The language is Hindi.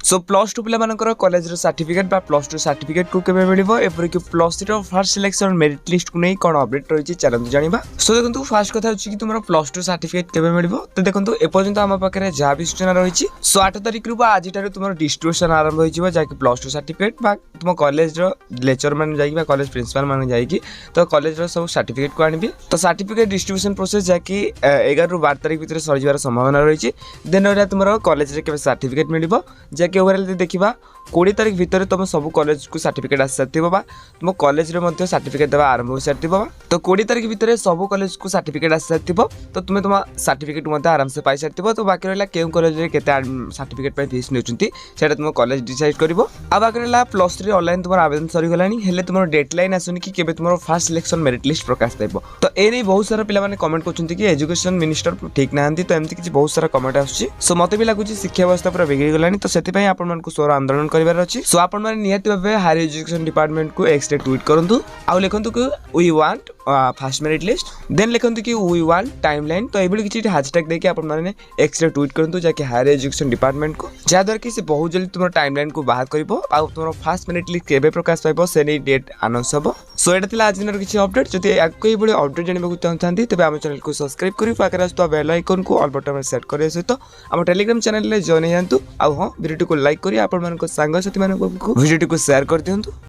सो प्लस टू पिला कॉलेज सर्टिफिकेट बा प्लस टू सर्टिफिकेट को केबे मिलिबो एपरि कि plus 3 first selection merit list को नै कोन अपडेट रहिछि चलंतु जानिबा। सो देखंतु फर्स्ट कथा होछि कि तुमरो प्लस टू सर्टिफिकेट केबे मिलिबो तो देखंतु ए पर्यंत हम पाखरे जा भी सूचना रहिछि। सो 8 तारिख रु बा आज टारे तुमरो डिस्ट्रीब्यूशन आरंभ होइछि बा जाकि प्लस टू सर्टिफिकेट बा तुम कॉलेज रो लेक्चर मान जाई बा कॉलेज प्रिंसिपल मान जाई कि तो कॉलेज रो सब सर्टिफिकेट को आनिबि। तो सर्टिफिकेट डिस्ट्रीब्यूशन प्रोसेस जाकि 11 रु 12 तारिख भीतर सरि जबार संभावना रहिछि। देन ओरा तुमरो कॉलेज रे केबे सर्टिफिकेट मिलिबो जाकि ओवरऑल देखिबा 20 तारिख भीतर तुम सब कॉलेज को सर्टिफिकेट आस सारथिबो बा तुम कॉलेज रे मध्ये सर्टिफिकेट देबा आरंभ हो सारथिबो बा। तो 20 तारिख भीतर सब कॉलेज को सर्टिफिकेट आस सारथिबो तो तुम सर्टिफिकेट मध्ये आराम से पाई सारथिबो। तो बाकी रहला केउ कॉलेज रे केते सर्टिफिकेट पय फीस नेउचंती सेटा तुम कॉलेज डिसाइड करबो। आ बाकी रहला प्लस 3 ऑनलाइन तुम आवेदन सरी गलानी हेले तुम डेडलाइन आसुनी कि केबे तुम फर्स्ट सिलेक्शन मेरिट लिस्ट प्रकाश देबो। तो ए नै बहुत सारा पिला माने कमेंट करचंती कि एजुकेशन मिनिस्टर ठीक नाहंती तो एमती कि बहुत सारा कमेंट आछी। सो मते भी लागुची शिक्षा व्यवस्था पर बिगड़ी गलानी तो सेति पय आपण मन को स्वर आंदोलन करिवार अछि। सो आपण माने नियति भाबे हायर एजुकेशन डिपार्टमेंट को एक्स रे ट्वीट करंतु आ लेखंतु कि we want first merit list then लेखंतु कि वी वांट टाइमलाइन। तो एबडी किछि हैशटैग देके आपण माने एक्स रे ट्वीट करंतु जाके हायर एजुकेशन डिपार्टमेंट को जा द्वारा कि से बहुत जल्दी तुम टाइमलाइन को बाहर करबो आ तुम फर्स्ट मेरिट लिस्ट केबे प्रकाश पाइबो से नै डेट अनाउंस हबो। सो एटा तिला आज दिनर किछि अपडेट जति आको एबडी अपडेट जानिबा को चाहतांती तबे हम चैनल को सब्सक्राइब करि पाकर आस्तो बेल आइकन को ऑल बटन में सेट करे सहित हम टेलीग्राम चैनल ले जॉइन जानतु आ हां वीडियो को लाइक करि आपण मन को संग साथी मन को वीडियो को शेयर कर दियंतु।